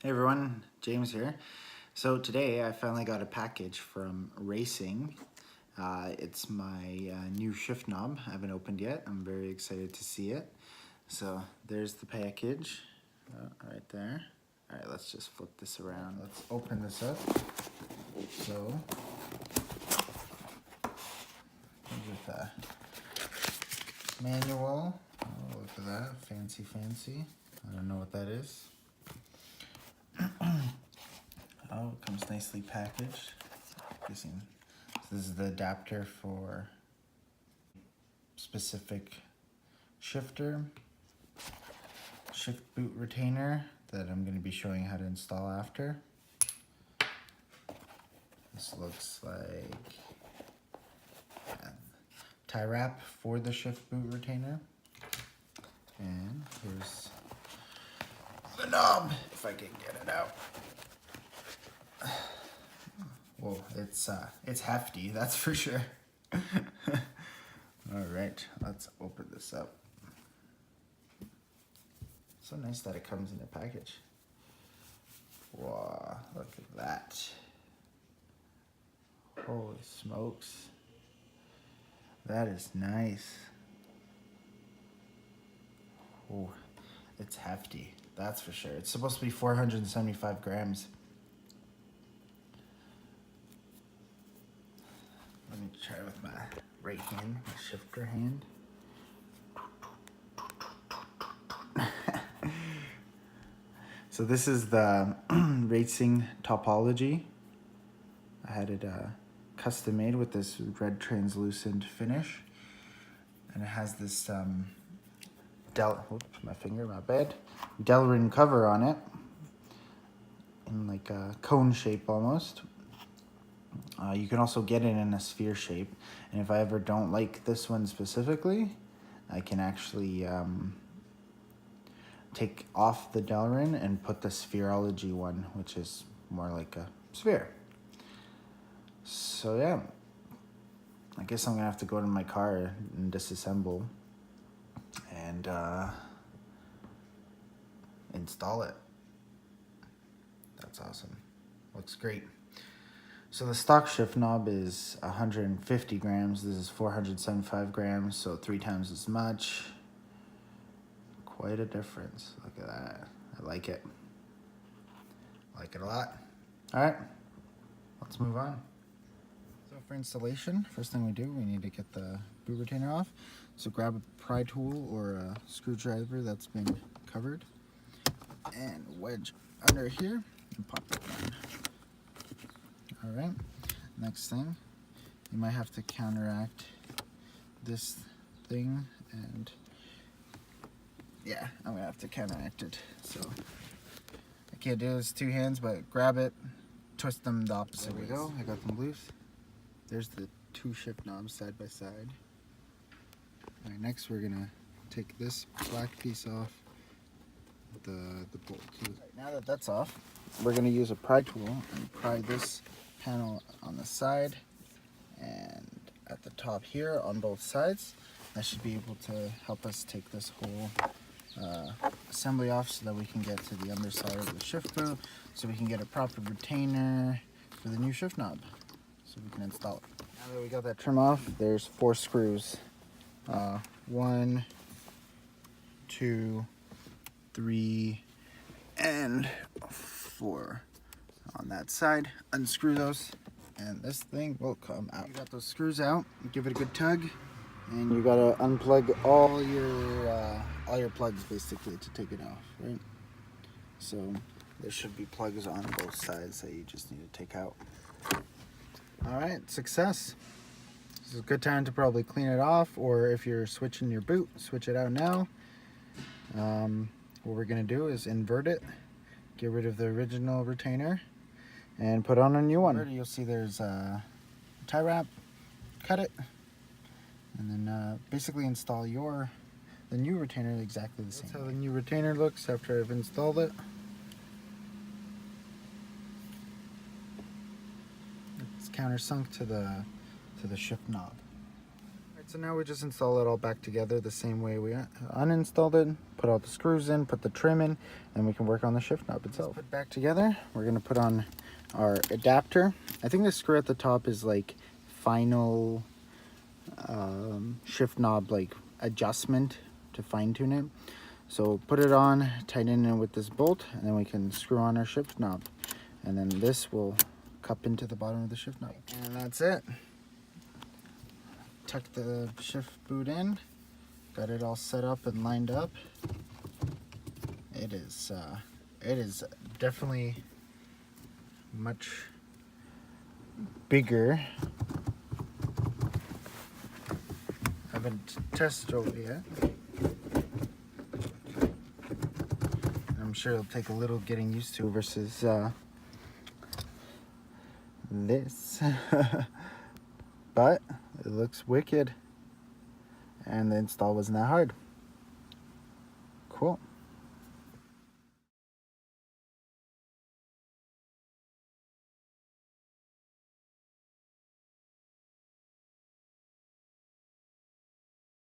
Hey everyone, James here. So today I finally got a package from Raceseng. It's my new shift knob. I haven't opened yet. I'm very excited to see it. So there's the package right there. All right, let's just flip this around. Let's open this up. So comes with a manual. Oh, look at that, fancy. I don't know what that is. Oh, it comes nicely packaged. So this is the adapter for specific shifter, shift boot retainer that I'm going to be showing how to install after. This looks like a tie wrap for the shift boot retainer. And here's the knob, if I can get it out. Whoa, it's hefty, that's for sure. All right, let's open this up. So nice that it comes in a package. Wow, look at that. Holy smokes. That is nice. Oh, it's hefty, that's for sure. It's supposed to be 475 grams. Let me try with my right hand, my shifter hand. So this is the Raceseng Topology. I had it custom made with this red translucent finish. And it has this Delrin cover on it. In like a cone shape almost. You can also get it in a sphere shape. And if I ever don't like this one specifically, I can actually take off the Delrin and put the Spherology one, which is more like a sphere. So yeah, I guess I'm gonna have to go to my car and disassemble and install it. That's awesome. Looks great. So the stock shift knob is 150 grams. This is 475 grams, so 3 times as much. Quite a difference. Look at that. I like it. I like it a lot. All right, let's move on. So for installation, first thing we do, we need to get the boot retainer off. So grab a pry tool or a screwdriver that's been covered and wedge under here and pop it down. All right, next thing, you might have to counteract this thing, and yeah, I'm gonna have to counteract it. So I can't do this 2 hands, but grab it, twist them the opposite way. There we go, I got them loose. There's the 2 shift knobs side by side. All right, next we're gonna take this black piece off the bolt. Right, now that that's off, we're gonna use a pry tool and pry this panel on the side and at the top here on both sides. That should be able to help us take this whole assembly off so that we can get to the underside of the shift boot, so we can get a proper retainer for the new shift knob so we can install it. Now that we got that trim off, there's 4 screws. 1, 2, 3, and 4 on that side. Unscrew those and this thing will come out. You got those screws out, give it a good tug, and you gotta unplug all your plugs basically to take it off, right? So there should be plugs on both sides that you just need to take out. All right, success. This is a good time to probably clean it off, or if you're switching your boot, switch it out now. What we're gonna do is invert it, get rid of the original retainer, and put on a new one. You'll see there's a tie wrap, cut it, and then basically install the new retainer exactly the same. That's how the new retainer looks after I've installed it. It's countersunk to the shift knob. Alright, So now we just install it all back together the same way we uninstalled it, put all the screws in, put the trim in, and we can work on the shift knob itself. Put back together, we're gonna put on our adapter. I think the screw at the top is like final shift knob like adjustment to fine tune it. So put it on, tighten it with this bolt, and then we can screw on our shift knob. And then this will cup into the bottom of the shift knob. And that's it. Tuck the shift boot in, got it all set up and lined up. It is definitely much bigger. I haven't tested drove it yet. I'm sure it'll take a little getting used to versus this. But it looks wicked, and the install wasn't that hard. Cool.